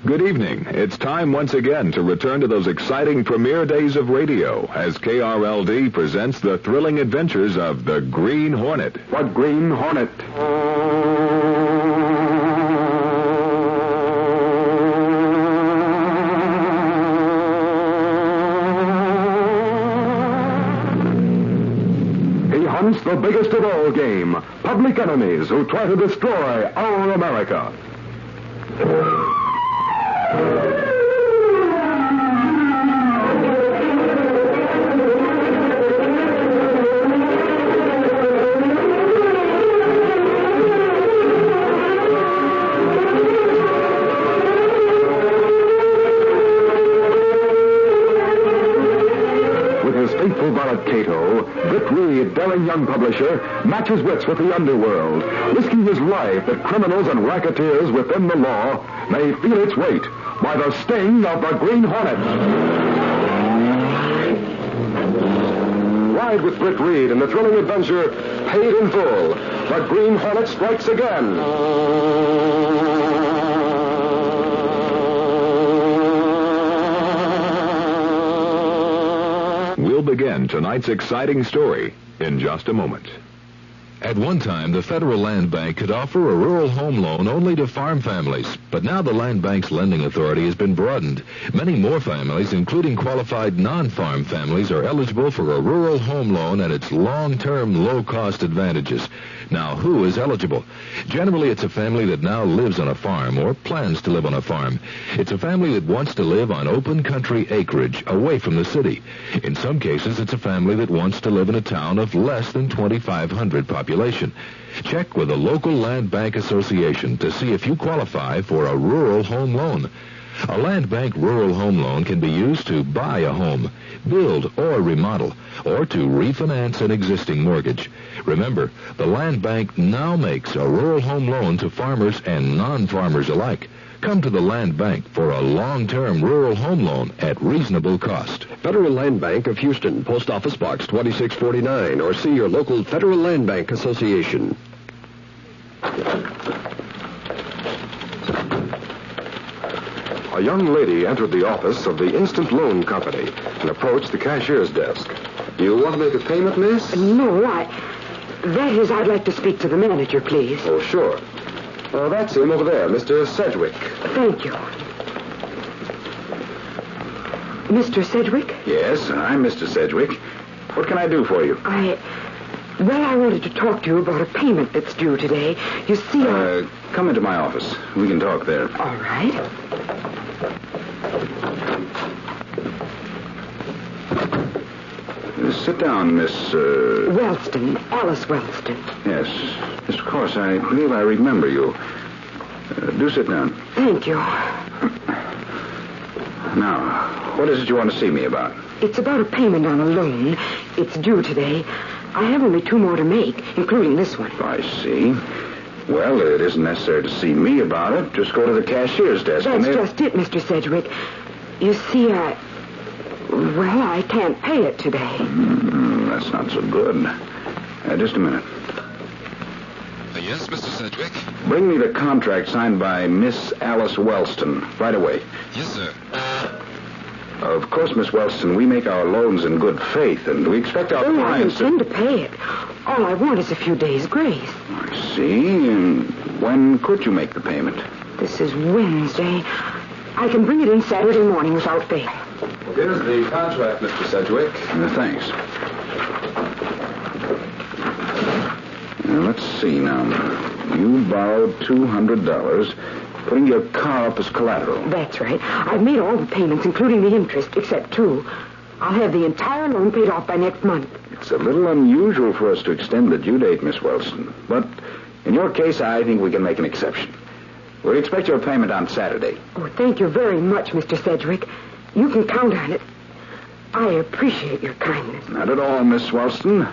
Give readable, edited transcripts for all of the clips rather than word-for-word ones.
Good evening. It's time once again to return to those exciting premiere days of radio as KRLD presents the thrilling adventures of the Green Hornet. What Green Hornet? He hunts the biggest of all game, public enemies who try to destroy our America. Britt Reid, daring young publisher, matches wits with the underworld, risking his life that criminals and racketeers within the law may feel its weight by the sting of the Green Hornet. Ride with Britt Reid in the thrilling adventure Paid in Full. The Green Hornet strikes again. We'll begin tonight's exciting story in just a moment. At one time, the Federal Land Bank could offer a rural home loan only to farm families. But now the Land Bank's lending authority has been broadened. Many more families, including qualified non-farm families, are eligible for a rural home loan and its long-term low-cost advantages. Now, who is eligible? Generally, it's a family that now lives on a farm or plans to live on a farm. It's a family that wants to live on open country acreage, away from the city. In some cases, it's a family that wants to live in a town of less than 2,500 population. Check with a local land bank association to see if you qualify for a rural home loan. A Land Bank rural home loan can be used to buy a home, build or remodel, or to refinance an existing mortgage. Remember, the Land Bank now makes a rural home loan to farmers and non-farmers alike. Come to the Land Bank for a long-term rural home loan at reasonable cost. Federal Land Bank of Houston, Post Office Box 2649, or see your local Federal Land Bank Association. A young lady entered the office of the Instant Loan Company and approached the cashier's desk. You want to make a payment, miss? No, I'd like to speak to the manager, please. Oh, sure. That's him over there, Mr. Sedgwick. Thank you. Mr. Sedgwick? Yes, I'm Mr. Sedgwick. What can I do for you? I wanted to talk to you about a payment that's due today. You see, Come into my office. We can talk there. All right. Sit down, Miss... Wellston. Alice Wellston. Yes. Yes, of course. I believe I remember you. Do sit down. Thank you. Now, what is it you want to see me about? It's about a payment on a loan. It's due today. I have only 2 more to make, including this one. I see. Well, it isn't necessary to see me about it. Just go to the cashier's desk. That's just it, Mr. Sedgwick. You see, I can't pay it today. That's not so good. Just a minute. Yes, Mr. Sedgwick? Bring me the contract signed by Miss Alice Wellston right away. Yes, sir. Of course, Miss Wellston, we make our loans in good faith, and we expect our clients I intend to pay it. All I want is a few days' grace. I see. And when could you make the payment? This is Wednesday. I can bring it in Saturday morning without fail. Well, here's the contract, Mr. Sedgwick. Thanks. Let's see now. You borrowed $200, putting your car up as collateral. That's right. I've made all the payments, including the interest, except 2. I'll have the entire loan paid off by next month. It's a little unusual for us to extend the due date, Miss Wellston. But in your case, I think we can make an exception. We expect your payment on Saturday. Oh, thank you very much, Mr. Sedgwick. You can count on it. I appreciate your kindness. Not at all, Miss Wellston.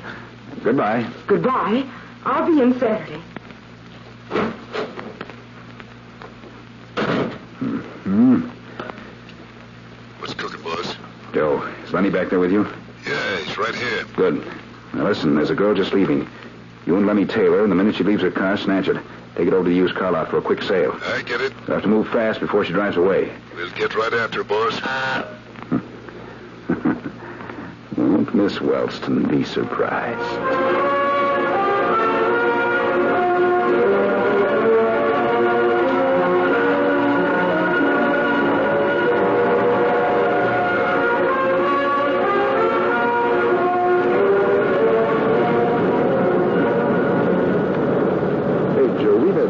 Goodbye. Goodbye. I'll be in Saturday. What's cooking, boss? Joe, is Lenny back there with you? Yeah, he's right here. Good. Now listen, there's a girl just leaving. You and Lenny Taylor, and the minute she leaves her car, snatch it. Take it over to the used car lot for a quick sale. I get it. You'll have to move fast before she drives away. We'll get right after her, boss. Won't Miss Wellston be surprised?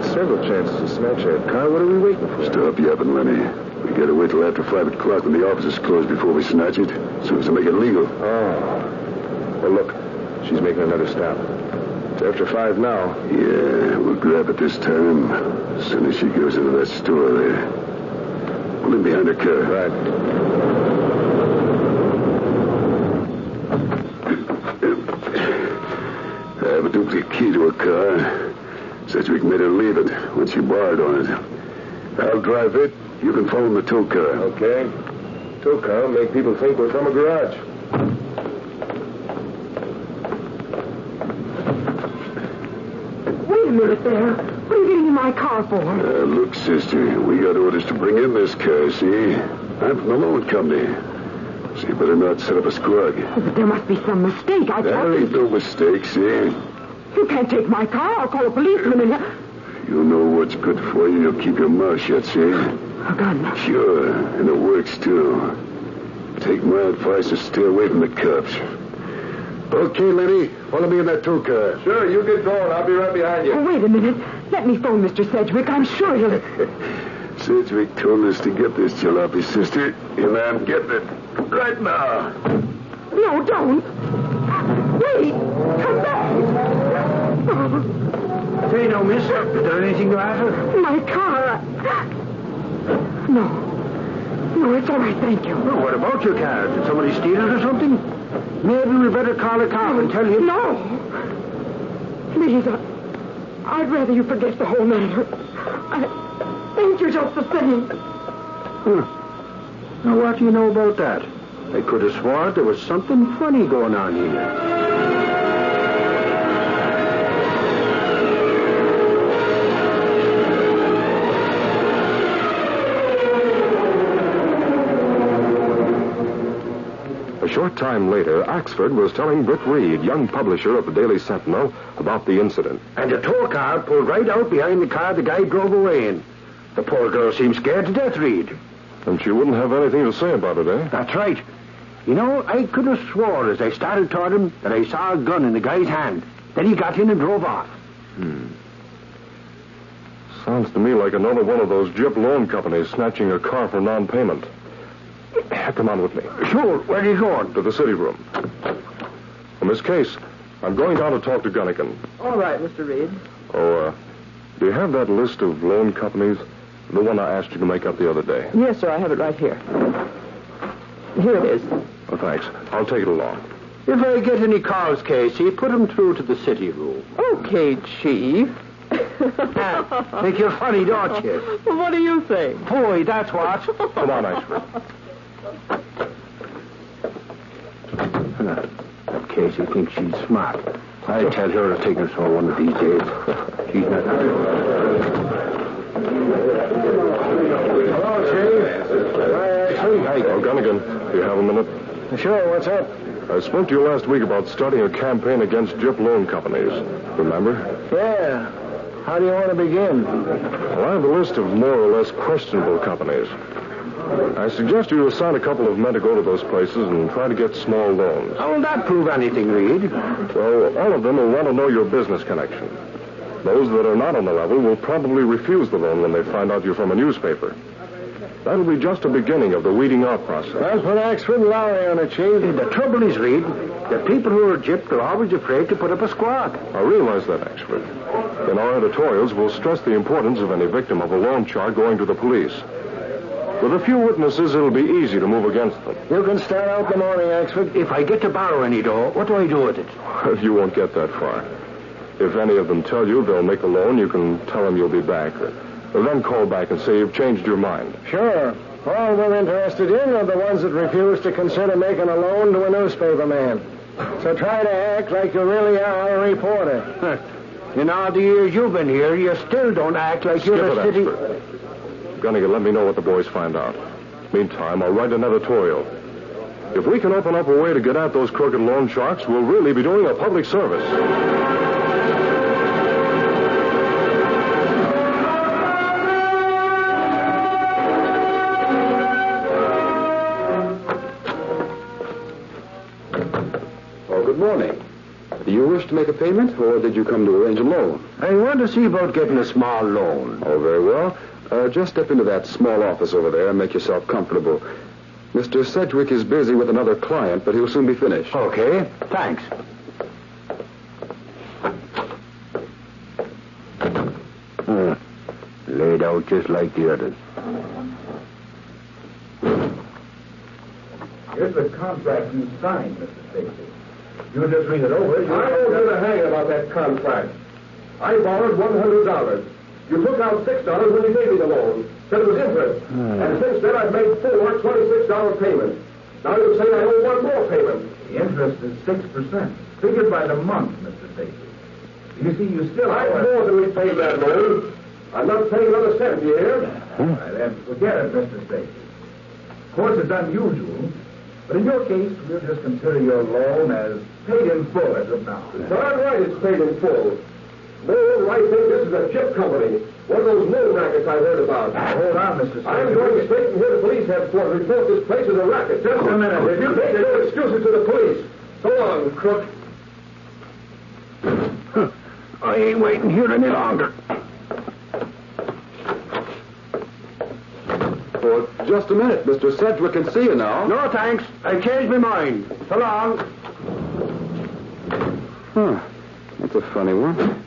Several chances to snatch that car. What are we waiting for? Stop yapping, Lenny. We gotta wait till after 5 o'clock when the offices close before we snatch it. As soon as they make it legal. Oh. Well, look. She's making another stop. It's after 5 now. Yeah, we'll grab it this time. As soon as she goes into that store there. Pull in behind her car. Right. I have a duplicate key to her car. Sedgwick made her leave it when she borrowed on it. I'll drive it. You can phone the tow car. Okay. Tow car will make people think we're from a garage. Wait a minute there. What are you getting in my car for? Look, sister, we got orders to bring in this car, see? I'm from the loan company. So you better not set up a squawk. But there must be some mistake. There ain't no mistake, see? You can't take my car. I'll call a policeman and... You know what's good for you. You'll keep your mouth shut, see? A gun. Sure, and it works, too. Take my advice and stay away from the cops. Okay, Lenny. Follow me in that tow car. Sure, you get going. I'll be right behind you. Oh, wait a minute. Let me phone Mr. Sedgwick. I'm sure he'll... Sedgwick told us to get this jalopy, sister, and I'm getting it right now. No, don't. Wait. Come back. Say no, miss. Is there anything to offer? My car. No. No, it's all right, thank you. Well, what about your car? Did somebody steal it or something? Maybe we better call a cop and tell him... No. Please, I'd rather you forget the whole matter. Thank you just the same. Now, what do you know about that? I could have sworn there was something funny going on here. A short time later, Axford was telling Britt Reid, young publisher of the Daily Sentinel, about the incident. And the tow car pulled right out behind the car the guy drove away in. The poor girl seemed scared to death, Reid. And she wouldn't have anything to say about it, eh? That's right. You know, I could have swore as I started toward him that I saw a gun in the guy's hand. Then he got in and drove off. Sounds to me like another one of those gyp loan companies snatching a car for non-payment. Come on with me. Sure. Where are you going? To the city room. Miss Case, I'm going down to talk to Gunnigan. All right, Mr. Reid. Do you have that list of loan companies? The one I asked you to make up the other day. Yes, sir, I have it right here. Here it is. Oh, thanks. I'll take it along. If I get any calls, Casey, put them through to the city room. Okay, Chief. Think you're funny, don't you? Well, what do you think? Boy, that's what. Come on, Ashford. That Casey thinks she's smart. I tell her to take her so one of these days. She's not... Hello, Chief. Hi, Oh, Gunnigan, do you have a minute? Sure, what's up? I spoke to you last week about starting a campaign against gyp loan companies. Remember? Yeah. How do you want to begin? Well, I have a list of more or less questionable companies. I suggest you assign a couple of men to go to those places and try to get small loans. How will that prove anything, Reid? Well, all of them will want to know your business connection. Those that are not on the level will probably refuse the loan when they find out you're from a newspaper. That'll be just a beginning of the weeding out process. That's what Axford and Lowry on it, Chief. The trouble is, Reid, the people who are gypped are always afraid to put up a squawk. I realize that, Axford. In our editorials, we'll stress the importance of any victim of a loan charge going to the police. With a few witnesses, it'll be easy to move against them. You can start out the morning, Axford. If I get to borrow any dough, what do I do with it? You won't get that far. If any of them tell you they'll make a loan, you can tell them you'll be back. Then call back and say you've changed your mind. Sure. All we're interested in are the ones that refuse to consider making a loan to a newspaper man. So try to act like you really are a reporter. In all the years you've been here, you still don't act like you're a city... Gunnigan, let me know what the boys find out. Meantime, I'll write an editorial. If we can open up a way to get at those crooked loan sharks, we'll really be doing a public service. Good morning. Do you wish to make a payment, or did you come to arrange a loan? I want to see about getting a small loan. Oh, very well. Just step into that small office over there and make yourself comfortable. Mr. Sedgwick is busy with another client, but he'll soon be finished. Okay, thanks. Laid out just like the others. Here's the contract you signed, Mr. Stacy. You just read it over. I don't give a hang about that contract. I borrowed $100. You took out $6 when you gave me the loan. Said it was interest. And since then, I've made four $26 payments. Now you say I owe one more payment. The interest is 6%, figured by the month, Mr. Stacy. You see, you still... I've more than repaid that loan. I'm not paying another cent, you hear? All right, then forget it, Mr. Stacy. Of course, it's unusual, but in your case, we'll just consider your loan as paid in full as of now. Darn right it's paid in full. No, I think this is a chip company. One of those loan rackets I heard about. Hold on, Mr. Stacy. I'm going straight from here to police headquarters. Report this place as a racket. Just a minute. If you make no excuses to the police. So long, crook. I ain't waiting here any longer. Oh, just a minute. Mr. Sedgwick can see you now. No, thanks. I changed my mind. So long. Huh. That's a funny one.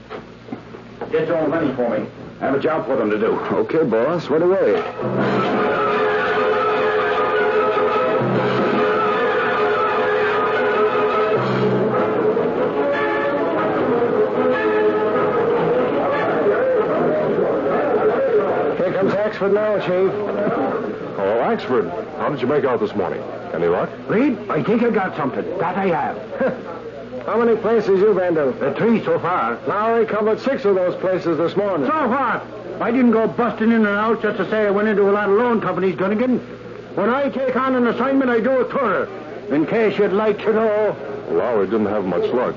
Get your own money for me. I have a job for them to do. Okay, boss. Right away. Here comes Axford now, Chief. Oh, Axford. How did you make out this morning? Any luck? Reed, I think I got something. That I have. How many places you been to? 3 so far. Lowry covered 6 of those places this morning. So what? I didn't go busting in and out just to say I went into a lot of loan companies, Gunnigan. When I take on an assignment, I do it thorough. In case you'd like to know. Lowry didn't have much luck.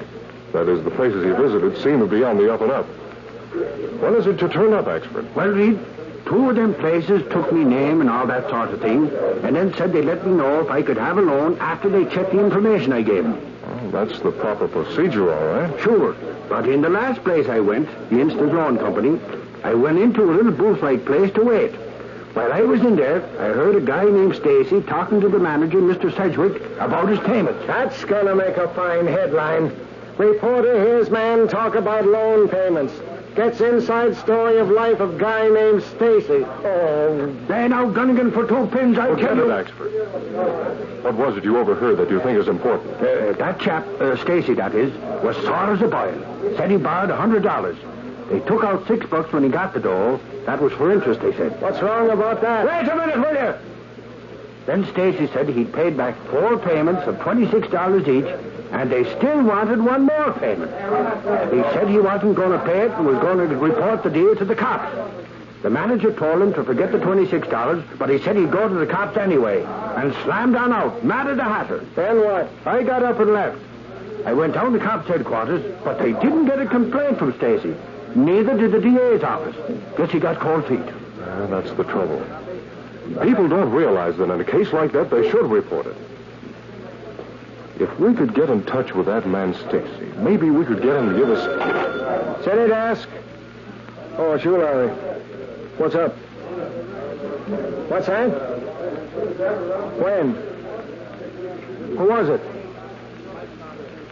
That is, the places he visited seemed to be on the up and up. When is it to turn up, Axford? Well, Reed, 2 of them places took me name and all that sort of thing, and then said they'd let me know if I could have a loan after they checked the information I gave them. Oh, that's the proper procedure, all right. Sure. But in the last place I went, the Instant Loan Company, I went into a little booth-like place to wait. While I was in there, I heard a guy named Stacy talking to the manager, Mr. Sedgwick, about his payments. That's gonna make a fine headline. Reporter hears man talk about loan payments. Gets inside story of life of guy named Stacy. Oh. There now, Gunnigan, for 2 pins, I'll tell you. Axford. What was it you overheard that you think is important? That chap, Stacy, that is, was sore as a boil. Said he borrowed $100. They took out $6 when he got the dough. That was for interest, they said. What's wrong about that? Wait a minute, will you? Then Stacy said he'd paid back 4 payments of $26 each, and they still wanted one more payment. He said he wasn't going to pay it and was going to report the deal to the cops. The manager told him to forget the $26, but he said he'd go to the cops anyway, and slammed on out, mad at the hatter. Then what? I got up and left. I went down to cops' headquarters, but they didn't get a complaint from Stacy. Neither did the DA's office. Guess he got cold feet. That's the trouble. People don't realize that in a case like that, they should report it. If we could get in touch with that man Stacy, maybe we could get him to give us... Steady, desk. Oh, it's you, Larry. What's up? What's that? When? Who was it?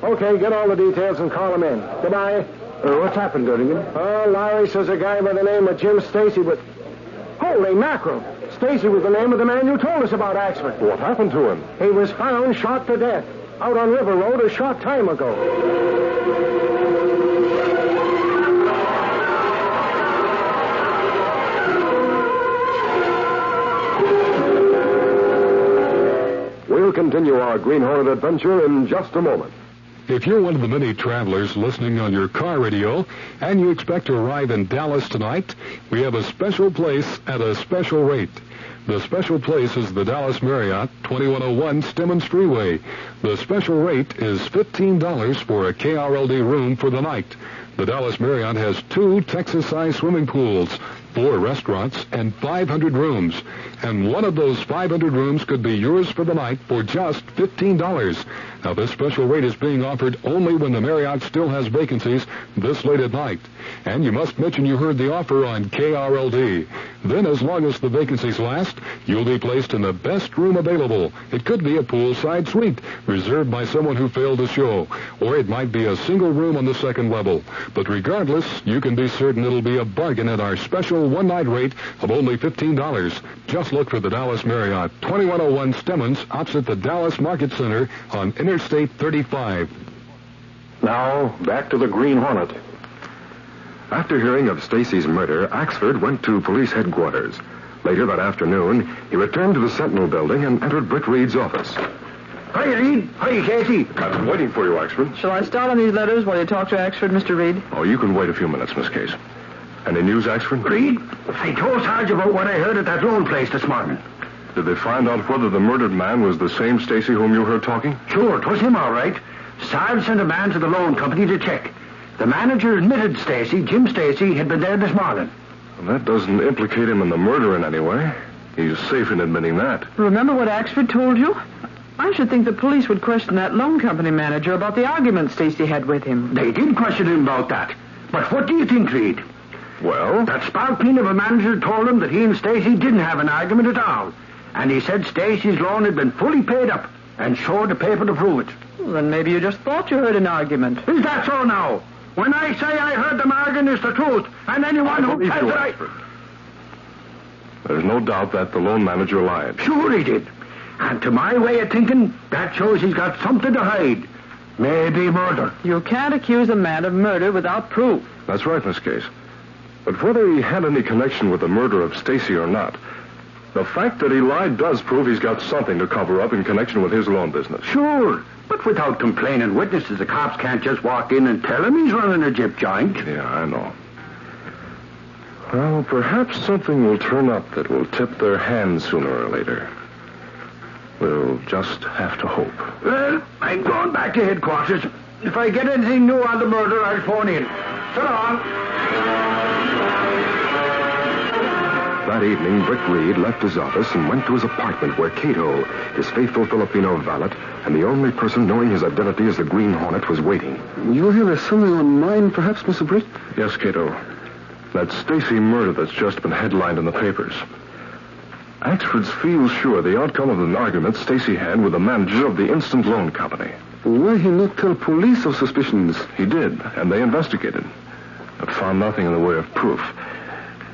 Okay, get all the details and call him in. Goodbye. What's happened, Gunnigan? Oh, Larry says a guy by the name of Jim Stacy, but... Holy mackerel! Stacy was the name of the man you told us about, Axford. What happened to him? He was found shot to death out on River Road a short time ago. We'll continue our Green Hornet adventure in just a moment. If you're one of the many travelers listening on your car radio and you expect to arrive in Dallas tonight, we have a special place at a special rate. The special place is the Dallas Marriott, 2101 Stemmons Freeway. The special rate is $15 for a KRLD room for the night. The Dallas Marriott has 2 Texas-sized swimming pools, 4 restaurants, and 500 rooms. And one of those 500 rooms could be yours for the night for just $15. Now, this special rate is being offered only when the Marriott still has vacancies this late at night. And you must mention you heard the offer on KRLD. Then, as long as the vacancies last, you'll be placed in the best room available. It could be a poolside suite reserved by someone who failed the show, or it might be a single room on the second level. But regardless, you can be certain it'll be a bargain at our special one-night rate of only $15. Just look for the Dallas Marriott, 2101 Stemmons, opposite the Dallas Market Center on Interstate 35. Now, back to the Green Hornet. After hearing of Stacy's murder, Axford went to police headquarters. Later that afternoon, he returned to the Sentinel building and entered Britt Reid's office. Hi, Reid. Hi, Casey. I've been waiting for you, Axford. Shall I start on these letters while you talk to Axford, Mr. Reid? Oh, you can wait a few minutes, Miss Case. Any news, Axford? Reid, I told Sarge about what I heard at that loan place this morning. Did they find out whether the murdered man was the same Stacy whom you heard talking? Sure, it was him, all right. Sarge sent a man to the loan company to check. The manager admitted Stacy, Jim Stacy, had been there this morning. Well, that doesn't implicate him in the murder in any way. He's safe in admitting that. Remember what Axford told you? I should think the police would question that loan company manager about the argument Stacy had with him. They did question him about that. But what do you think, Reid? Well? That spalpeen of a manager told him that he and Stacy didn't have an argument at all. And he said Stacy's loan had been fully paid up and showed the paper to prove it. Well, then maybe you just thought you heard an argument. Is that so now? When I say I heard them arguing, it's the truth. And anyone who tells it, There's no doubt that the loan manager lied. Sure he did. And to my way of thinking, that shows he's got something to hide. Maybe murder. You can't accuse a man of murder without proof. That's right, Miss Case. But whether he had any connection with the murder of Stacy or not, the fact that he lied does prove he's got something to cover up in connection with his loan business. Sure. But without complaining witnesses, the cops can't just walk in and tell him he's running a gyp joint. Yeah, I know. Well, perhaps something will turn up that will tip their hands sooner or later. We'll just have to hope. Well, I'm going back to headquarters. If I get anything new on the murder, I'll phone in. So long. That evening, Britt Reid left his office and went to his apartment where Cato, his faithful Filipino valet, and the only person knowing his identity as the Green Hornet, was waiting. You hear there's something on mine, perhaps, Mr. Britt? Yes, Cato. That Stacy murder that's just been headlined in the papers. Axford feels sure the outcome of an argument Stacy had with the manager of the Instant Loan Company. Why he not tell police of suspicions? He did, and they investigated. But found nothing in the way of proof.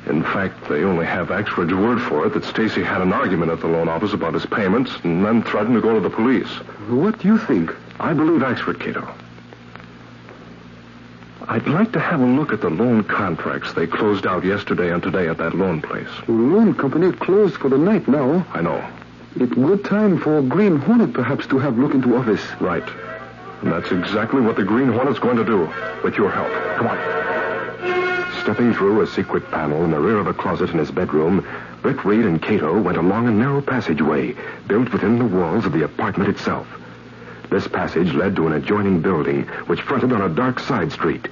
In fact, they only have Axford's word for it that Stacy had an argument at the loan office about his payments and then threatened to go to the police. What do you think? I believe Axford, Cato. I'd like to have a look at the loan contracts they closed out yesterday and today at that loan place. The loan company closed for the night now. I know. It's good time for Green Hornet perhaps to have look into office. Right. And that's exactly what the Green Hornet's going to do, with your help. Come on. Stepping through a secret panel in the rear of a closet in his bedroom, Britt Reid and Cato went along a narrow passageway built within the walls of the apartment itself. This passage led to an adjoining building which fronted on a dark side street.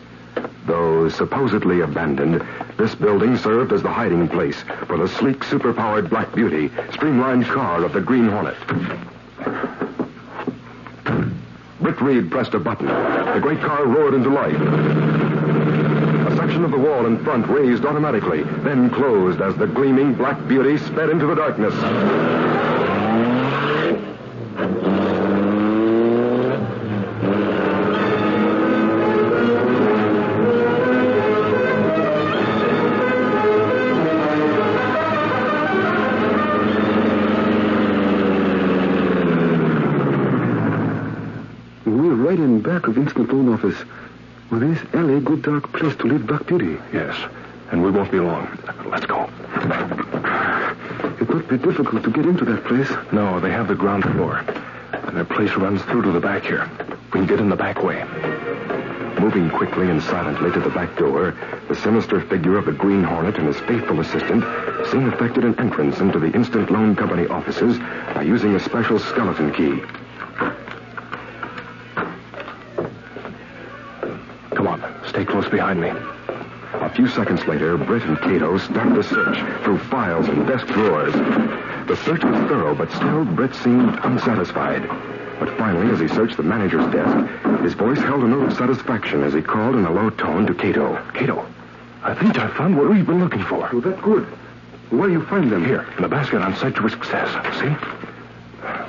Though supposedly abandoned, this building served as the hiding place for the sleek, superpowered Black Beauty, streamlined car of the Green Hornet. Britt Reid pressed a button. The great car roared into life. A section of the wall in front raised automatically, then closed as the gleaming Black Beauty sped into the darkness. We're right in back of Instant Loan office. Well, this alley, good dark place to leave Black Beauty. Yes, and we won't be long. Let's go. It would be difficult to get into that place. No, they have the ground floor. And their place runs through to the back here. We can get in the back way. Moving quickly and silently to the back door, the sinister figure of the Green Hornet and his faithful assistant soon effected an entrance into the Instant Loan Company offices by using a special skeleton key. Come on, stay close behind me. A few seconds later, Britt and Cato started a search through files and desk drawers. The search was thorough, but still Britt seemed unsatisfied. But finally, as he searched the manager's desk, his voice held a note of satisfaction as he called in a low tone to Cato. Cato, I think I found what we've been looking for. Oh, that's good. Where do you find them? Here, in the basket on Sedgwick's desk. See?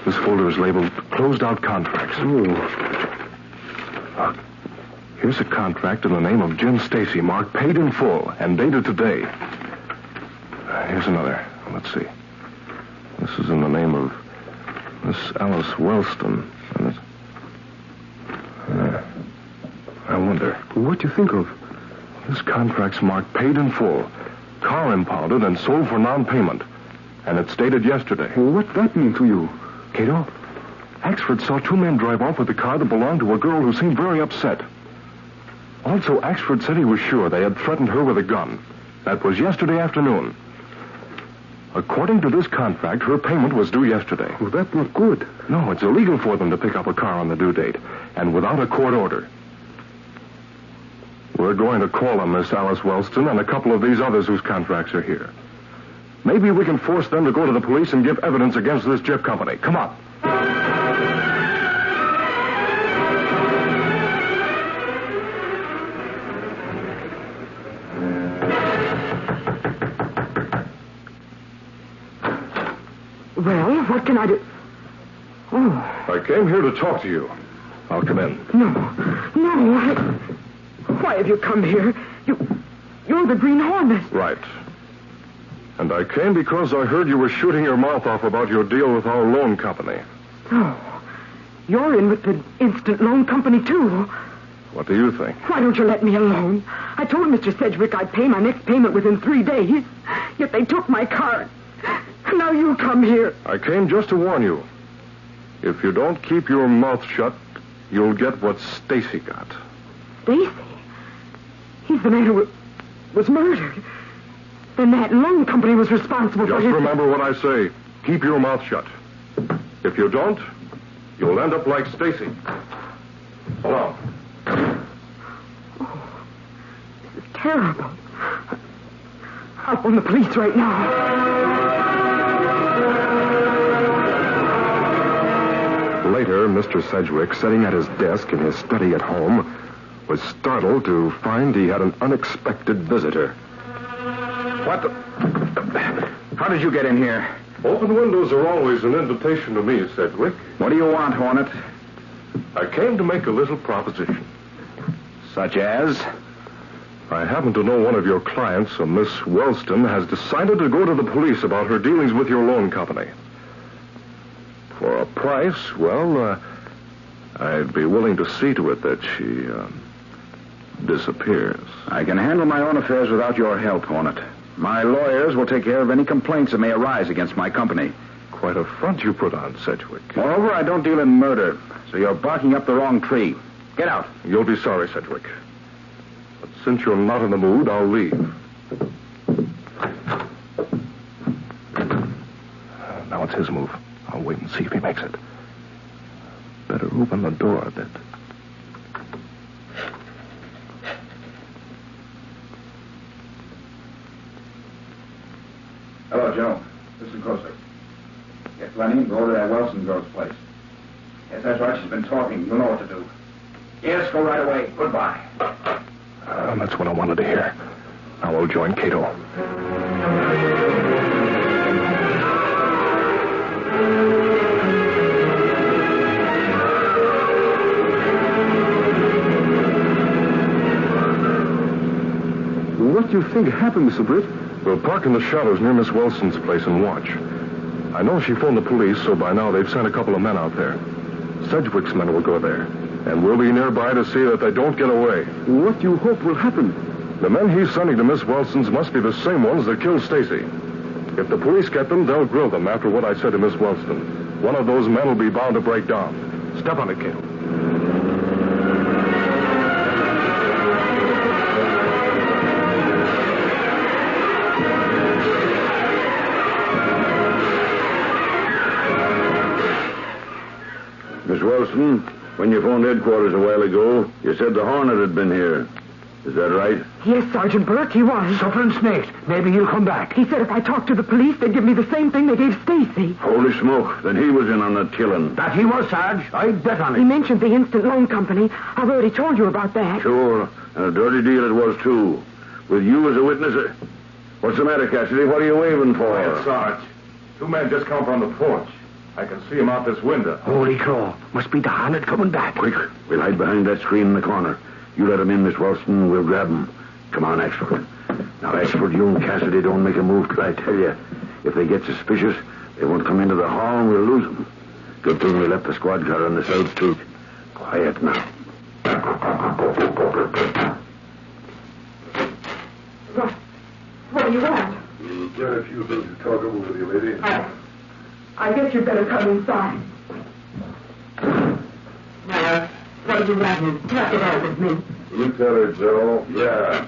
This folder is labeled Closed Out Contracts. Here's a contract in the name of Jim Stacy, marked Paid in Full, and dated today. Here's another. Let's see. This is in the name of Miss Alice Wellston. I wonder. What do you think of? This contract's marked Paid in Full, car impounded and sold for non-payment. And it's dated yesterday. What that mean to you? Cato, Axford saw two men drive off with a car that belonged to a girl who seemed very upset. Also, Axford said he was sure they had threatened her with a gun. That was yesterday afternoon. According to this contract, her payment was due yesterday. Well, that's not good. No, it's illegal for them to pick up a car on the due date, and without a court order. We're going to call on Miss Alice Wellston and a couple of these others whose contracts are here. Maybe we can force them to go to the police and give evidence against this Jeep company. Come on. Well, what can I do? Oh. I came here to talk to you. I'll come in. No. Why have you come here? You're the Green Hornet. Right. And I came because I heard you were shooting your mouth off about your deal with our loan company. Oh. You're in with the Instant Loan Company, too. What do you think? Why don't you let me alone? I told Mr. Sedgwick I'd pay my next payment within 3 days. Yet they took my car. Now you come here. I came just to warn you. If you don't keep your mouth shut, you'll get what Stacy got. Stacy? He's the man who was murdered. Then that loan company was responsible for his... Just remember what I say. Keep your mouth shut. If you don't, you'll end up like Stacy. Hold on. Oh, this is terrible. I'll phone the police right now. Later, Mr. Sedgwick, sitting at his desk in his study at home, was startled to find he had an unexpected visitor. What the... How did you get in here? Open windows are always an invitation to me, Sedgwick. What do you want, Hornet? I came to make a little proposition. Such as? I happen to know one of your clients, a Miss Wellston, has decided to go to the police about her dealings with your loan company. For a price, well, I'd be willing to see to it that she disappears. I can handle my own affairs without your help, Hornet. My lawyers will take care of any complaints that may arise against my company. Quite a front you put on, Sedgwick. Moreover, I don't deal in murder, so you're barking up the wrong tree. Get out. You'll be sorry, Sedgwick. But since you're not in the mood, I'll leave. Now it's his move. I'll wait and see if he makes it. Better open the door a bit. Hello, Joe. Listen closer. Get plenty and go to that Wilson girl's place. Yes, that's right. She's been talking. You'll know what to do. Yes, go right away. Goodbye. That's what I wanted to hear. Now I'll join Cato. What do you think happened, Mr. Britt? We'll park in the shadows near Miss Wilson's place and watch. I know she phoned the police, so by now they've sent a couple of men out there. Sedgwick's men will go there, and we'll be nearby to see that they don't get away. What do you hope will happen? The men he's sending to Miss Wilson's must be the same ones that killed Stacy. If the police get them, they'll grill them after what I said to Miss Wilson. One of those men will be bound to break down. Step on it, Cato. Wilson. When you phoned headquarters a while ago, you said the Hornet had been here. Is that right? Yes, Sergeant Burke, he was. Suffering snakes. Maybe he'll come back. He said if I talked to the police, they'd give me the same thing they gave Stacy. Holy smoke. Then he was in on that killing. That he was, Sarge. I'd bet on it. He mentioned the Instant Loan Company. I've already told you about that. Sure. And a dirty deal it was, too. With you as a witness. What's the matter, Cassidy? What are you waving for? Quiet, Sarge. Two men just come from the porch. I can see them out this window. Holy crow. Must be the Hornet coming back. Quick. We'll hide behind that screen in the corner. You let him in, Miss Wilson. We'll grab him. Come on, Axford. Now, Axford, you and Cassidy don't make a move till I tell you. If they get suspicious, they won't come into the hall and we'll lose them. Good thing we left the squad car on the South Street. Quiet now. What do you want? We've got a few things to talk over with you, lady. I guess you'd better come inside. Now, what do you want? Talk it out with me. You tell her, Joe. Yeah.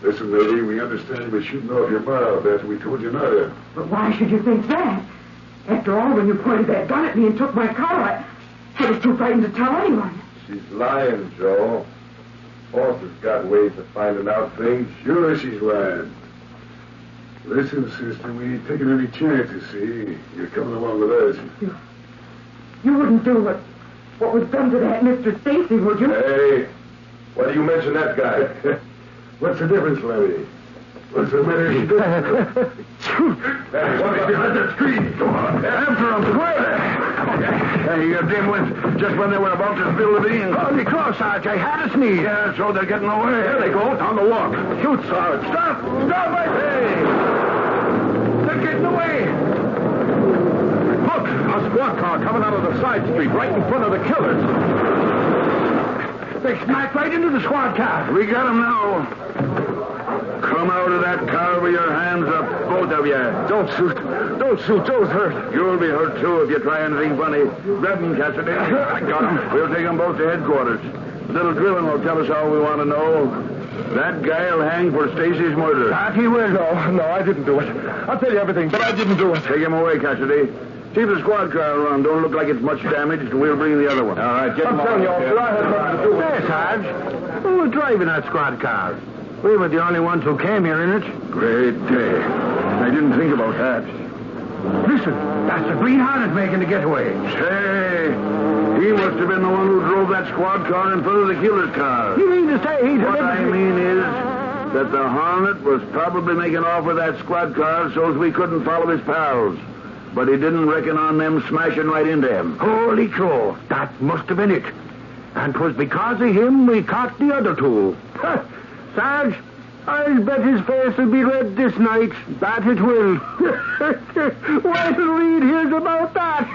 Listen, lady, we understand you were shooting off your mouth after we told you not to. But why should you think that? After all, when you pointed that gun at me and took my car, I was too frightened to tell anyone. She's lying, Joe. Boss has got ways of finding out things. Sure, she's lying. Listen, sister, we ain't taking any chances, see? You're coming along with us. You wouldn't do what was done to that Mr. Stacy, would you? Hey, why do you mention that guy? What's the difference, Levy? What's the matter? Hey, what is behind that screen? Come on. After him, quick! Hey, you dimwits, just when they were about to spill the beans. Holy crow, Sarge, I had a sneeze. Yeah, so they're getting away. There they go, down the walk. Shoot, Sarge. Stop! Stop, I say! They're getting away. Look, a squad car coming out of the side street right in front of the killers. They smacked right into the squad car. We got them now. Come out of that car with your hands up, both of you. Don't shoot. Don't shoot. Joe's hurt. You'll be hurt, too, if you try anything funny. Grab them, Cassidy. I got them. We'll take them both to headquarters. A little drilling will tell us all we want to know. That guy'll hang for Stacy's murder. That he will. No, I didn't do it. I'll tell you everything, but I didn't do it. Take him away, Cassidy. See if the squad car around. Don't look like it's much damaged, and we'll bring the other one. All right, get him. I'm telling you, officer, I had nothing to do with it. Yes, Sarge. Who was driving that squad car? We were the only ones who came here in it. Great day. I didn't think about that. Listen, that's the Green Hornet making the getaway. Say, he must have been the one who drove that squad car in front of the killer's car. You mean to say he's... What I mean is that the Hornet was probably making off with that squad car so as we couldn't follow his pals. But he didn't reckon on them smashing right into him. Holy crow, that must have been it. And 'twas because of him we caught the other two. Sarge, I'll bet his face will be red this night. That it will. Wait till Reid hears about that.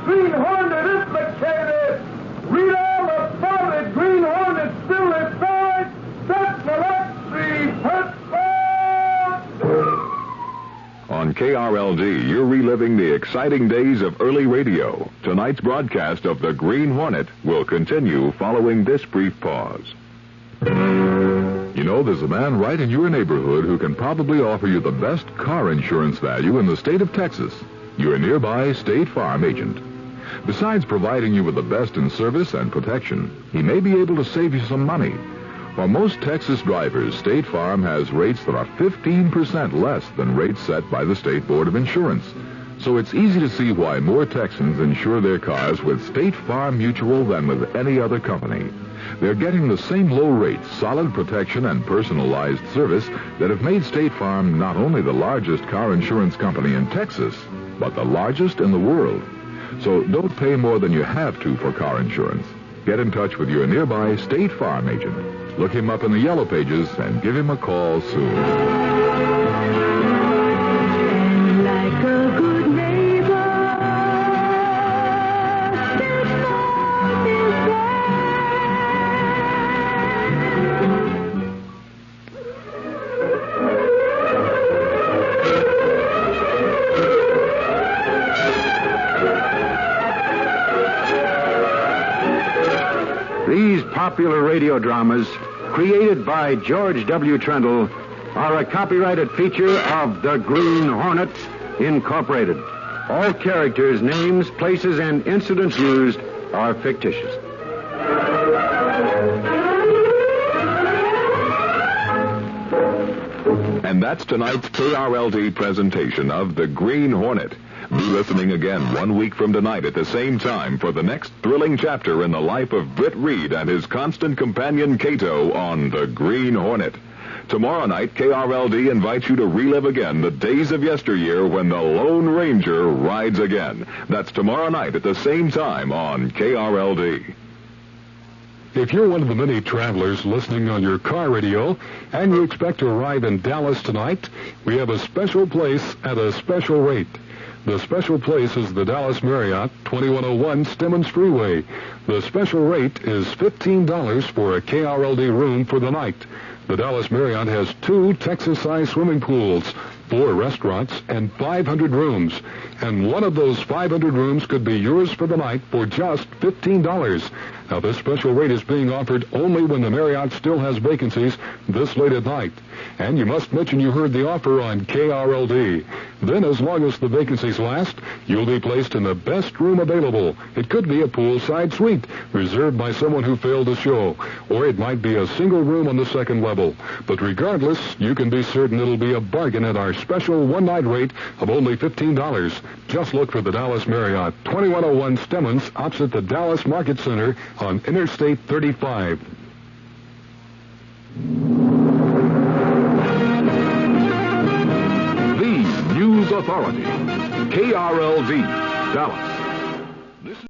Green Hornet infiltrated! Read all about it! Green Hornet still inside! Sentinel On KRLD, you're reliving the exciting days of early radio. Tonight's broadcast of the Green Hornet will continue following this brief pause. You know, there's a man right in your neighborhood who can probably offer you the best car insurance value in the state of Texas. Your nearby State Farm agent. Besides providing you with the best in service and protection, he may be able to save you some money. For most Texas drivers, State Farm has rates that are 15% less than rates set by the State Board of Insurance. So it's easy to see why more Texans insure their cars with State Farm Mutual than with any other company. They're getting the same low rates, solid protection, and personalized service that have made State Farm not only the largest car insurance company in Texas, but the largest in the world. So don't pay more than you have to for car insurance. Get in touch with your nearby State Farm agent. Look him up in the Yellow Pages and give him a call soon. Like a good neighbor, State Farm is popular radio dramas created by George W. Trendle are a copyrighted feature of the Green Hornet, Incorporated. All characters, names, places, and incidents used are fictitious. And that's tonight's KRLD presentation of The Green Hornet. Be listening again 1 week from tonight at the same time for the next thrilling chapter in the life of Britt Reid and his constant companion Cato on The Green Hornet. Tomorrow night, KRLD invites you to relive again the days of yesteryear when the Lone Ranger rides again. That's tomorrow night at the same time on KRLD. If you're one of the many travelers listening on your car radio and you expect to arrive in Dallas tonight, we have a special place at a special rate. The special place is the Dallas Marriott, 2101 Stemmons Freeway. The special rate is $15 for a KRLD room for the night. The Dallas Marriott has 2 Texas-sized swimming pools, 4 restaurants, and 500 rooms. And one of those 500 rooms could be yours for the night for just $15. Now, this special rate is being offered only when the Marriott still has vacancies this late at night. And you must mention you heard the offer on KRLD. Then, as long as the vacancies last, you'll be placed in the best room available. It could be a poolside suite reserved by someone who failed to show, or it might be a single room on the second level. But regardless, you can be certain it'll be a bargain at our special one-night rate of only $15. Just look for the Dallas Marriott, 2101 Stemmons, opposite the Dallas Market Center on Interstate 35. The News Authority, KRLD, Dallas.